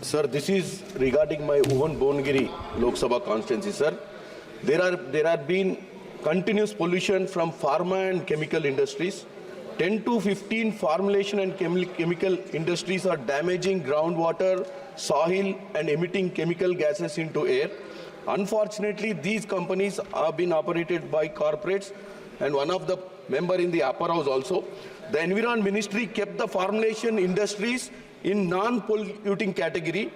Sir, this is regarding my Uvan Bongiri Lok Sabha constituency, sir. There have been continuous pollution from pharma and chemical industries. 10 to 15 formulation and chemical industries are damaging groundwater, soil and emitting chemical gases into air. Unfortunately, these companies have been operated by corporates, and one of the member in the upper house also. The Environment Ministry kept the formulation industries in non-polluting category,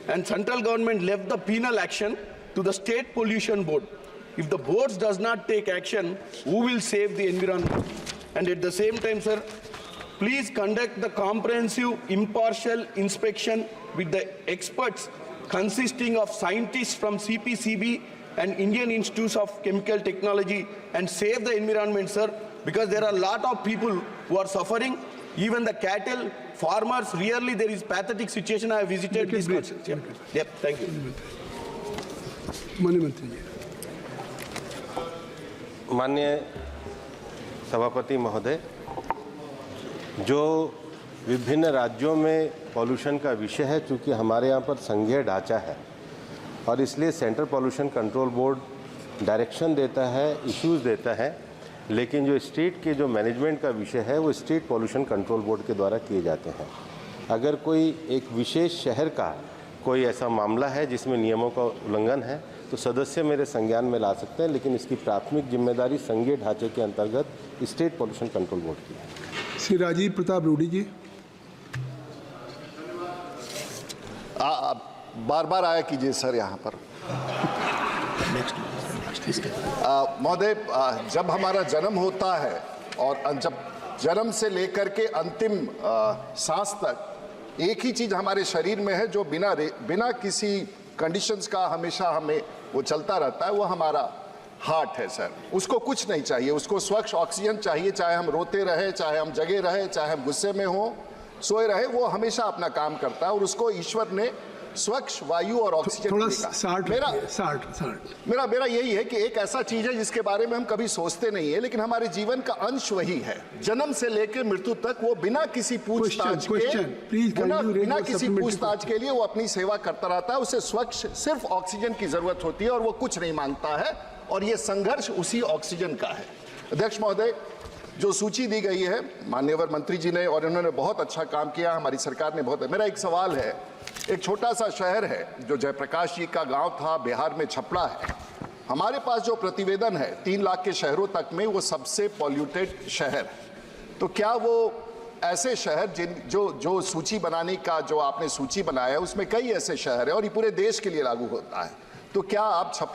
and central government left the penal action to the state pollution board. If the boards does not take action, who will save the environment? And at the same time, sir, please conduct the comprehensive impartial inspection with the experts consisting of scientists from CPCB and Indian Institutes of Chemical Technology, and save the environment, sir, because there are a lot of people who are suffering. Even the cattle farmers, really there is pathetic situation. I have visited this constituency. Yep, thank you. माननीय सभापति महोदय, जो विभिन्न राज्यों में pollution का विषय है, चूँकि हमारे यहाँ पर संघीय ढांचा है और इसलिए central pollution control board direction देता है, इश्यूज़ देता है, लेकिन जो स्टेट के जो मैनेजमेंट का विषय है वो स्टेट पॉल्यूशन कंट्रोल बोर्ड के द्वारा किए जाते हैं। अगर कोई एक विशेष शहर का कोई ऐसा मामला है जिसमें नियमों का उल्लंघन है तो सदस्य मेरे संज्ञान में ला सकते हैं, लेकिन इसकी प्राथमिक जिम्मेदारी संघीय ढांचे के अंतर्गत स्टेट पॉल्यूशन कंट्रोल बोर्ड की है। श्री राजीव प्रताप रूडी जी। बार बार आया कीजिए सर यहाँ पर। महोदय, जब हमारा जन्म होता है और जब जन्म से लेकर के अंतिम सांस तक एक ही चीज हमारे शरीर में है जो बिना किसी कंडीशंस का हमेशा हमें वो चलता रहता है, वो हमारा हार्ट है सर। उसको कुछ नहीं चाहिए, उसको स्वच्छ ऑक्सीजन चाहिए, चाहे हम रोते रहे, चाहे हम जगे रहे, चाहे हम गुस्से में हो, सोए रहे, वो हमेशा अपना काम करता है और उसको ईश्वर ने स्वच्छ वायु और ऑक्सीजन मेरा यही है कि एक ऐसा चीज है जिसके बारे में हम कभी सोचते नहीं है, लेकिन हमारे जीवन का अंश वही है। जन्म से लेकर मृत्यु तक वो बिना किसी पूछताछ के लिए वो अपनी सेवा करता रहता है। उसे स्वच्छ सिर्फ ऑक्सीजन की जरूरत होती है और वो कुछ नहीं मांगता है, और ये संघर्ष उसी ऑक्सीजन का है। अध्यक्ष महोदय, जो सूची दी गई है माननीय मंत्री जी ने, और उन्होंने बहुत अच्छा काम किया, हमारी सरकार ने बहुत। मेरा एक सवाल है, एक छोटा सा शहर है जो जयप्रकाश जी का गांव था, बिहार में छपड़ा है। हमारे पास जो प्रतिवेदन है 3 लाख के शहरों तक में वो सबसे पॉल्यूटेड शहर। तो क्या वो ऐसे शहर जो सूची बनाने का जो आपने सूची बनाया है उसमें कई ऐसे शहर है और ये पूरे देश के लिए लागू होता है, तो क्या आप छपड़ा